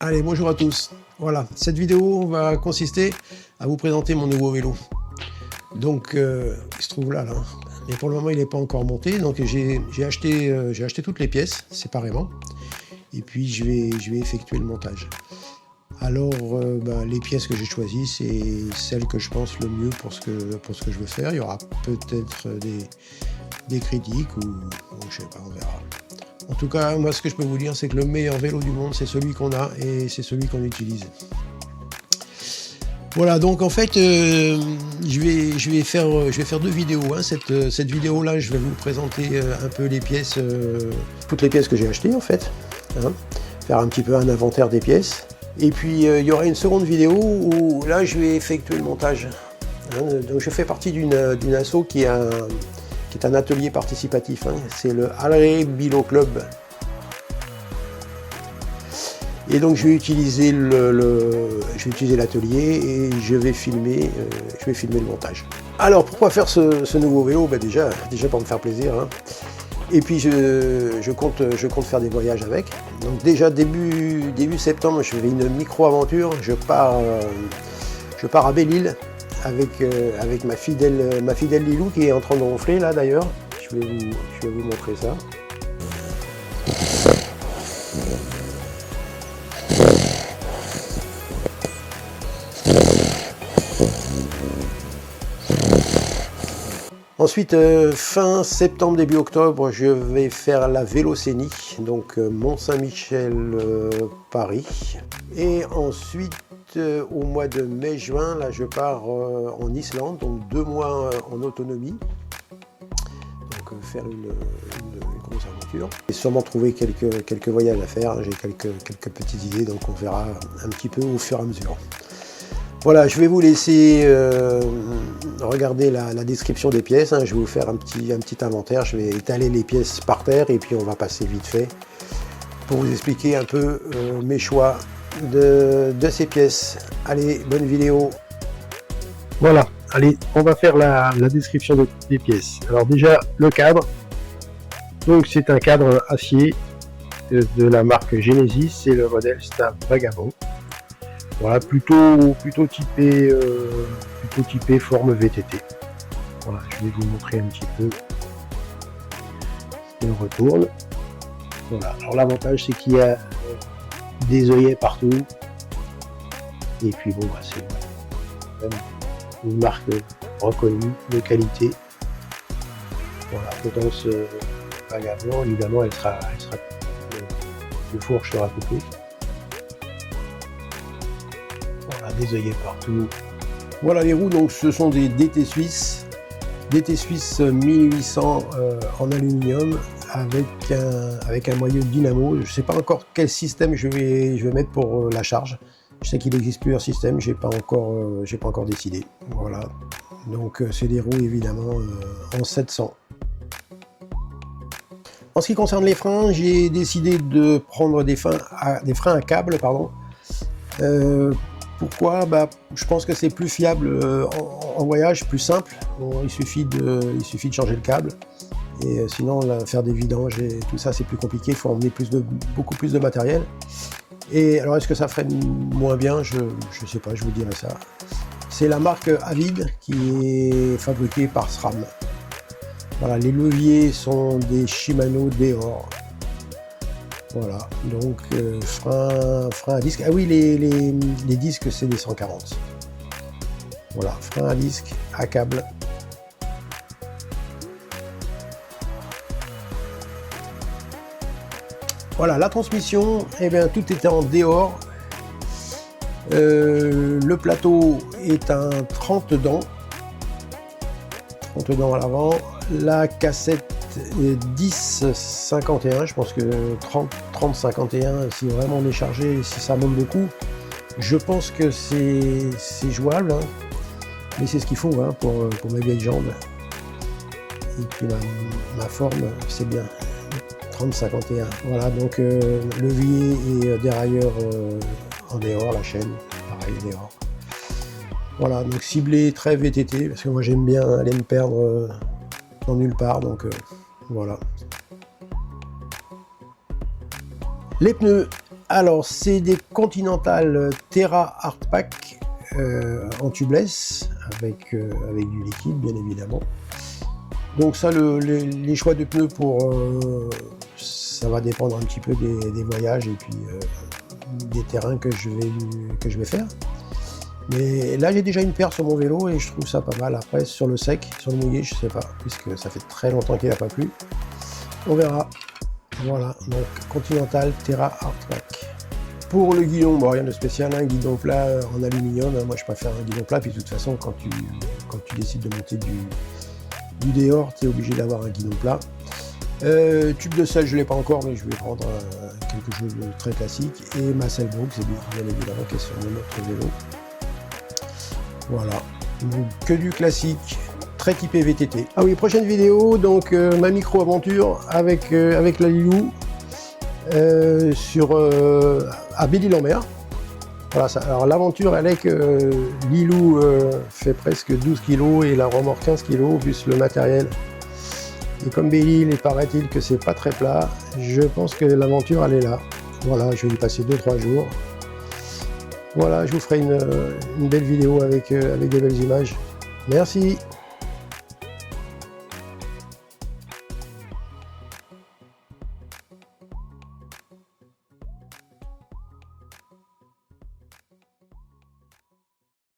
Allez, bonjour à tous. Voilà, cette vidéo va consister à vous présenter mon nouveau vélo. Donc, il se trouve là, mais pour le moment, il n'est pas encore monté. Donc, j'ai acheté toutes les pièces séparément. Et puis, je vais effectuer le montage. Alors, les pièces que j'ai choisies, c'est celles que je pense le mieux pour ce que je veux faire. Il y aura peut-être des critiques ou je sais pas, on verra. En tout cas, moi, ce que je peux vous dire, c'est que le meilleur vélo du monde, c'est celui qu'on a et c'est celui qu'on utilise. Voilà, donc en fait, je vais faire deux vidéos. Hein. Cette vidéo-là, je vais vous présenter un peu les pièces, toutes les pièces que j'ai achetées en fait. Hein. Faire un petit peu un inventaire des pièces. Et puis, il y aura une seconde vidéo où là, je vais effectuer le montage. Hein. Donc, je fais partie d'une asso qui est un atelier participatif, hein. C'est le Alre Bilo Club. Et donc je vais utiliser l'atelier et je vais filmer le montage. Alors pourquoi faire ce nouveau vélo? Déjà pour me faire plaisir, hein. Et puis je compte faire des voyages avec. Donc déjà début septembre, je fais une micro-aventure. Je pars à Belle-Île avec ma fidèle Lilou qui est en train de ronfler là d'ailleurs. Je vais vous montrer ça. Ensuite, fin septembre, début octobre, je vais faire la Vélocénie, donc Mont-Saint-Michel, Paris. Et ensuite, au mois de mai-juin, là, je pars en Islande, donc 2 mois en autonomie. Donc faire une grosse aventure. Et sûrement trouver quelques voyages à faire. J'ai quelques petites idées, donc on verra un petit peu au fur et à mesure. Voilà, je vais vous laisser regarder la description des pièces. Hein. Je vais vous faire un petit inventaire. Je vais étaler les pièces par terre et puis on va passer vite fait pour vous expliquer un peu mes choix de ces pièces. Allez, bonne vidéo. Voilà, allez, on va faire la description des pièces. Alors déjà, le cadre. Donc c'est un cadre acier de la marque Genesis. C'est le modèle Stab Vagabond. Voilà, plutôt typé forme VTT. Voilà, je vais vous montrer un petit peu. Et on retourne. Voilà, alors l'avantage c'est qu'il y a des œillets partout. Et puis bon, c'est vraiment une marque reconnue de qualité. Voilà, potence Vagabond, évidemment elle sera le fourche sera coupé. Voilà, des œillets partout. Voilà les roues, donc ce sont des DT Suisse 1800 en aluminium avec un moyeu dynamo. Je ne sais pas encore quel système je vais mettre pour la charge. Je sais qu'il existe plusieurs systèmes, j'ai pas encore décidé. Voilà, donc c'est des roues évidemment en 700. En ce qui concerne les freins, j'ai décidé de prendre des freins à câble, pardon. Pourquoi? Je pense que c'est plus fiable en voyage, plus simple. Bon, il suffit de changer le câble. Et sinon, faire des vidanges et tout ça, c'est plus compliqué. Il faut emmener beaucoup plus de matériel. Et alors, est-ce que ça freine moins bien? Je ne sais pas, je vous dirai ça. C'est la marque Avid qui est fabriquée par SRAM. Voilà, les leviers sont des Shimano Deore. Voilà, donc frein à disque. Ah oui, les disques, c'est des 140. Voilà, frein à disque, à câble. Voilà, la transmission, tout était en Deore. Le plateau est un 30 dents. 30 dents à l'avant. La cassette 10-51, je pense que 30-51, si vraiment on est chargé, si ça monte beaucoup, je pense que c'est jouable, hein. Mais c'est ce qu'il faut, hein, pour mes vieilles jambes. Et puis ma forme, c'est bien. 30-51. Voilà, donc levier et dérailleur en Deore, la chaîne, pareil, Deore. Voilà, donc ciblé très VTT, parce que moi j'aime bien aller me perdre dans nulle part, donc voilà. Les pneus, Alors, c'est des Continental Terra Hardpack en tubeless, avec du liquide, bien évidemment. Donc ça, les choix de pneus ça va dépendre un petit peu des voyages et puis des terrains que je vais faire. Mais là, j'ai déjà une paire sur mon vélo et je trouve ça pas mal. Après, sur le sec, sur le mouillé, je sais pas, puisque ça fait très longtemps qu'il n'a pas plu. On verra. Voilà, donc Continental Terra Hardpack. Pour le guidon, bon, rien de spécial, un guidon plat en aluminium. Moi, je préfère un guidon plat, puis de toute façon, quand tu décides de monter du dehors, tu es obligé d'avoir un guidon plat. Tube de selle, je ne l'ai pas encore, mais je vais prendre quelque chose de très classique. Et ma selle box, c'est bien évidemment qui est sur mon autre vélo. Voilà, donc que du classique, très typé VTT. Ah oui, prochaine vidéo, donc ma micro-aventure avec la Lilou à Belle-Île-en-Mer. Voilà, alors l'aventure, elle est que Lilou fait presque 12 kg et la remorque 15 kg, plus le matériel. Et comme Belle-Île, il paraît-il que c'est pas très plat, je pense que l'aventure, elle est là. Voilà, je vais y passer 2-3 jours. Voilà, je vous ferai une belle vidéo avec des belles images. Merci.